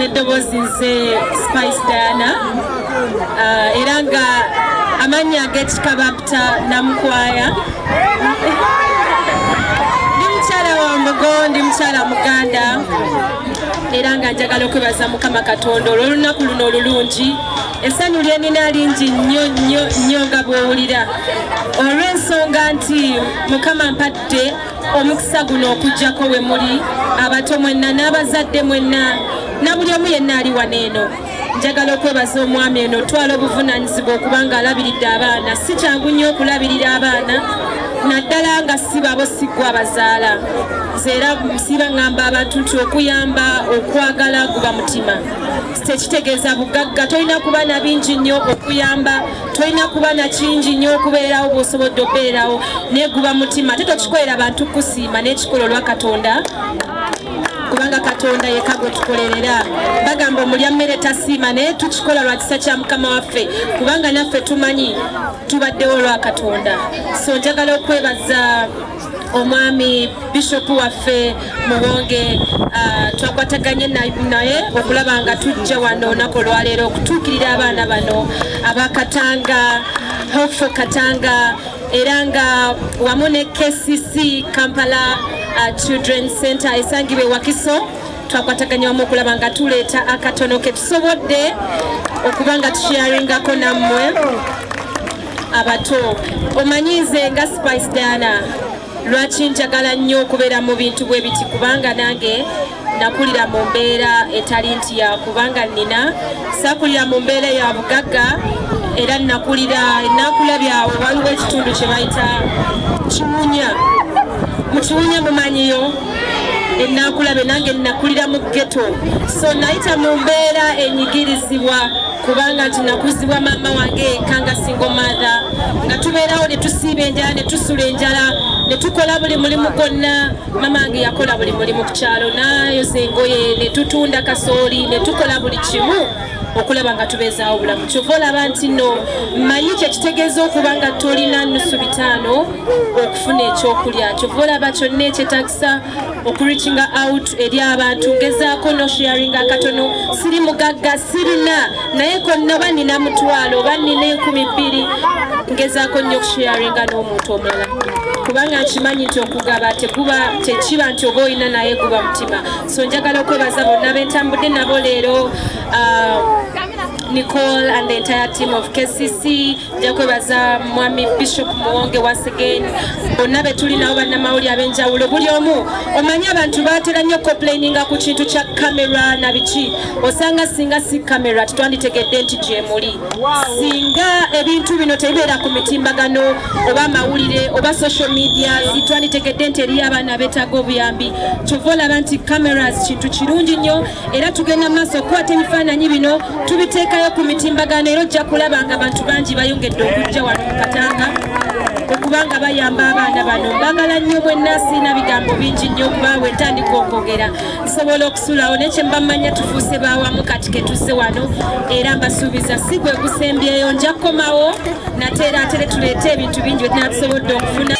n'eddoboozi nze Spice Diana era nga amanya ag'ekika bapta Namukwaya ndi mukyala wa Mugo ndi mukyala Muganda era nga njagala okwebaza Mukama Katonda olw'olunaku luno olulungi essanyu lye nina lingi nnyo nga bw'owulira olw'ensonga nti Mukama mpadde omukisa guno okuggyako we muli abato mwenna n'abazadde mwenna na buli omu yenna ali wano eno njagala okwebaza omwami eno twala obuvunaanyizibwa okubanga alabiridde abaana si kyangu nnyo okulabirira abaana naddala nga si babo siggwa abazaala era siba ngamba abantu nti okuyamba okwagala guba mutima tekitegeeza bugagga tolina kuba na bingi nnyo okuyamba tolina kuba na kingi nnyo okubeerawo bw'osobodde okubeerawo naye guba mutima ate tokikolera bantu kusiima n'ekikola olwa Katonda kubanga Katonda yekka gwe tukolerera bagamba omulya mmere tasiima naye tukikola lwa kisa kya Mukama waffe kubanga naffe tumanyi tubaddewo lwa Katonda so njagala okwebaza omwami Bishop waffe Muwonge twakwataganye naye okulaba nga tujja wano olunaku olwaleero okutuukirira abaana bano abakatanga Hope for Katanga era nga wamu ne KCC Kampala Children's Center esangibwe Wakiso twakwataganya wamu okulaba nga tuleeta akatono ke tusobodde okuba nga tusharingako nammwe abato omanyize nga Spice Diana lwaki njagala nnyo okubeera mu bintu bwe biti kubanga nange nakulira mu mbeera etali nti ya kubanga nina sakulira mu mbeera ya bugagga era nakulabya waliwo ekitundu kye bayita Kiwunya mu Kiwunya mumanyiyo enakulabe nange nakulira mu ghetto so nayita mu mbeera enyigirizibwa kubanga nti nakuzibwa maama wange eka nga single mother nga tubeerawo ne tusiiba enjala ne tusula enjala ne tukola buli mulimu gonna maama wange yakola buli mulimu ku kyalo nayoza engoye ne tutunda kasooli ne tukola buli kimu okulaba nga tubeezaawo obulamu kyova olaba nti nno mmanyi kyekitegeeza okuba nga tolina nnusu bitaano okufuna ekyokulya kyova olaba kyonna ekyetagisa okureachinga out eri abantu ngezaako no sharing akatono siri mugagga sirina naye konna oba nina mutwalo oba nina 200 ngezaako nnyo okusharinga n'omuntu omulala kubanga nkimanyi nti okugaba tekiba nti oba olina naye guba mutima so njagala okwebaza bonna bentambudde nabo leero Nicole and the entire team of KCC jakwebaza mwami Bishop Muwonge once again bonna betulinawo bannamawulire ab'enjawulo buli omu omanyi abantu batera nnyo complaininga ku kintu kya kamera na biki osanga singa si kamera tetwanditegedde nti gyemuli singa ebintu bino tebibeera ku mitimbagano oba amawulire oba social media zitwanditegedde nti eri abaana beetaaga obuyambi kyova olaba nti cameras kintu kirungi nnyo era tugenda mu maaso okukwata ebifaananyi bino tubiteekayo ku mitimbagano era ojja kulaba nga abantu bangi bayongedde okujja wano mu Katanga okubanga bayamba abaana bano mbagala nnyo mwenna siina bigambo bingi nnyo okubaawe entandika okwogera nsobola okusulawo nekye mbamanya tufuuse baawamu kati ke tuzze wano era mbasuubiza si gwe gusembyeyo nja kukomawo nate era tuleete ebintu bingi bye tunatusobodde okufuna